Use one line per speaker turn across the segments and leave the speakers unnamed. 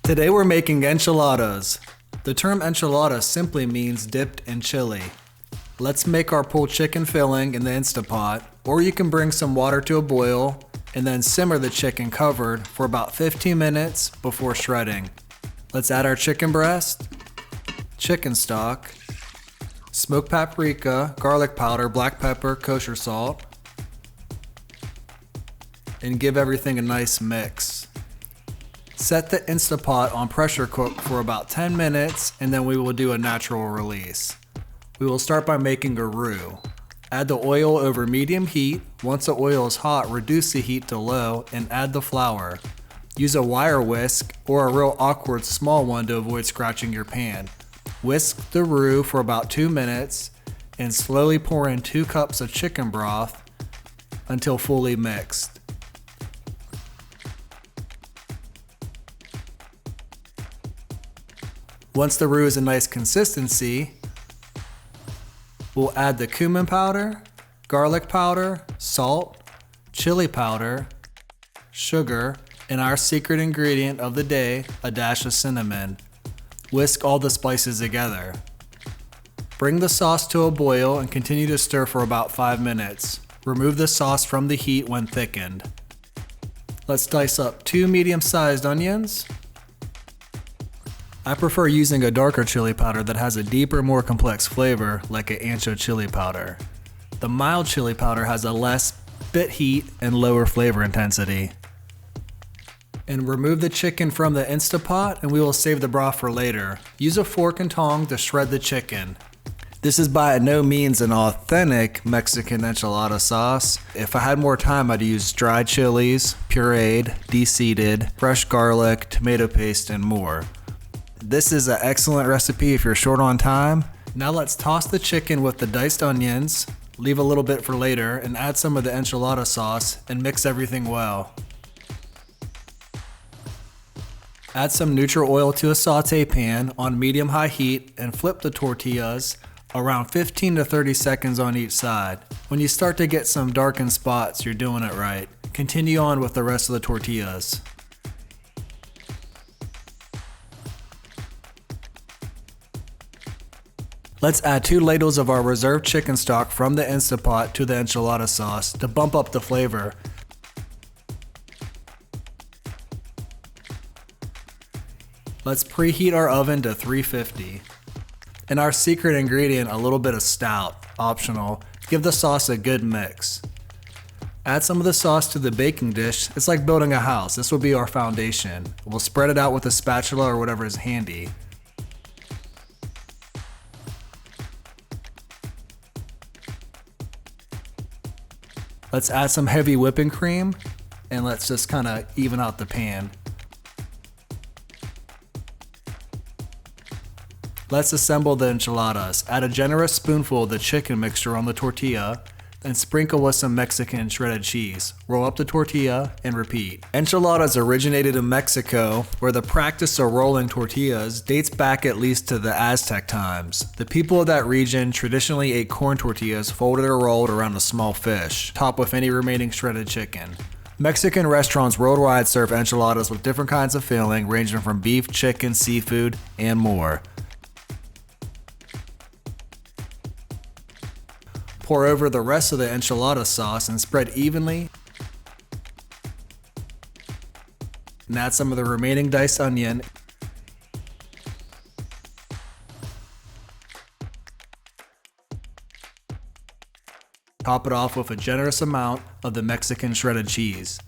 Today we're making enchiladas. The term enchilada simply means dipped in chili. Let's make our pulled chicken filling in the Instapot, or you can bring some water to a boil and then simmer the chicken covered for about 15 minutes before shredding. Let's add our chicken breast, chicken stock, smoked paprika, garlic powder, black pepper, kosher salt, and give everything a nice mix. Set the Instapot on pressure cook for about 10 minutes and then we will do a natural release. We will start by making a roux. Add the oil over medium heat. Once the oil is hot, reduce the heat to low and add the flour. Use a wire whisk or a real awkward small one to avoid scratching your pan. Whisk the roux for about 2 minutes and slowly pour in 2 cups of chicken broth until fully mixed. Once the roux is a nice consistency, we'll add the cumin powder, garlic powder, salt, chili powder, sugar, and our secret ingredient of the day, a dash of cinnamon. Whisk all the spices together. Bring the sauce to a boil and continue to stir for about 5 minutes. Remove the sauce from the heat when thickened. Let's dice up 2 medium-sized onions. I prefer using a darker chili powder that has a deeper, more complex flavor, like an Ancho chili powder. The mild chili powder has a less bit heat and lower flavor intensity. And remove the chicken from the Instapot and we will save the broth for later. Use a fork and tongs to shred the chicken. This is by no means an authentic Mexican enchilada sauce. If I had more time, I'd use dried chilies, pureed, de-seeded, fresh garlic, tomato paste, and more. This is an excellent recipe if you're short on time. Now let's toss the chicken with the diced onions, leave a little bit for later, and add some of the enchilada sauce and mix everything well. Add some neutral oil to a saute pan on medium-high heat and flip the tortillas around 15 to 30 seconds on each side. When you start to get some darkened spots, you're doing it right. Continue on with the rest of the tortillas. Let's add 2 ladles of our reserved chicken stock from the Instapot to the enchilada sauce to bump up the flavor. Let's preheat our oven to 350. And our secret ingredient, a little bit of stout, optional. Give the sauce a good mix. Add some of the sauce to the baking dish. It's like building a house. This will be our foundation. We'll spread it out with a spatula or whatever is handy. Let's add some heavy whipping cream and let's just kind of even out the pan. Let's assemble the enchiladas. Add a generous spoonful of the chicken mixture on the tortilla and sprinkle with some Mexican shredded cheese. Roll up the tortilla and repeat. Enchiladas originated in Mexico, where the practice of rolling tortillas dates back at least to the Aztec times. The people of that region traditionally ate corn tortillas folded or rolled around a small fish, topped with any remaining shredded chicken. Mexican restaurants worldwide serve enchiladas with different kinds of filling, ranging from beef, chicken, seafood, and more. Pour over the rest of the enchilada sauce and spread evenly. And add some of the remaining diced onion. Top it off with a generous amount of the Mexican shredded cheese.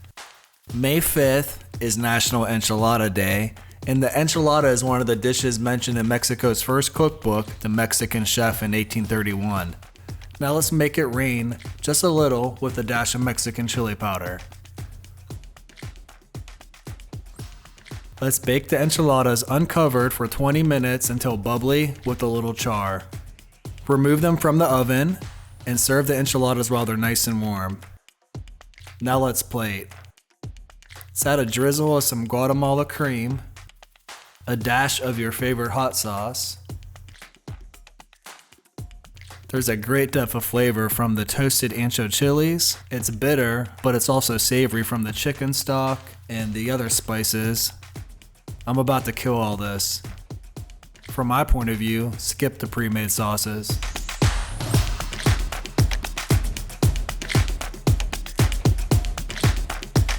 May 5th is National Enchilada Day, and the enchilada is one of the dishes mentioned in Mexico's first cookbook, The Mexican Chef, in 1831. Now let's make it rain just a little with a dash of Mexican chili powder. Let's bake the enchiladas uncovered for 20 minutes until bubbly with a little char. Remove them from the oven and serve the enchiladas while they're nice and warm. Now let's plate. Let's add a drizzle of some Guatemala cream, a dash of your favorite hot sauce. There's a great depth of flavor from the toasted Ancho chilies. It's bitter, but it's also savory from the chicken stock and the other spices. I'm about to kill all this. From my point of view, skip the pre-made sauces.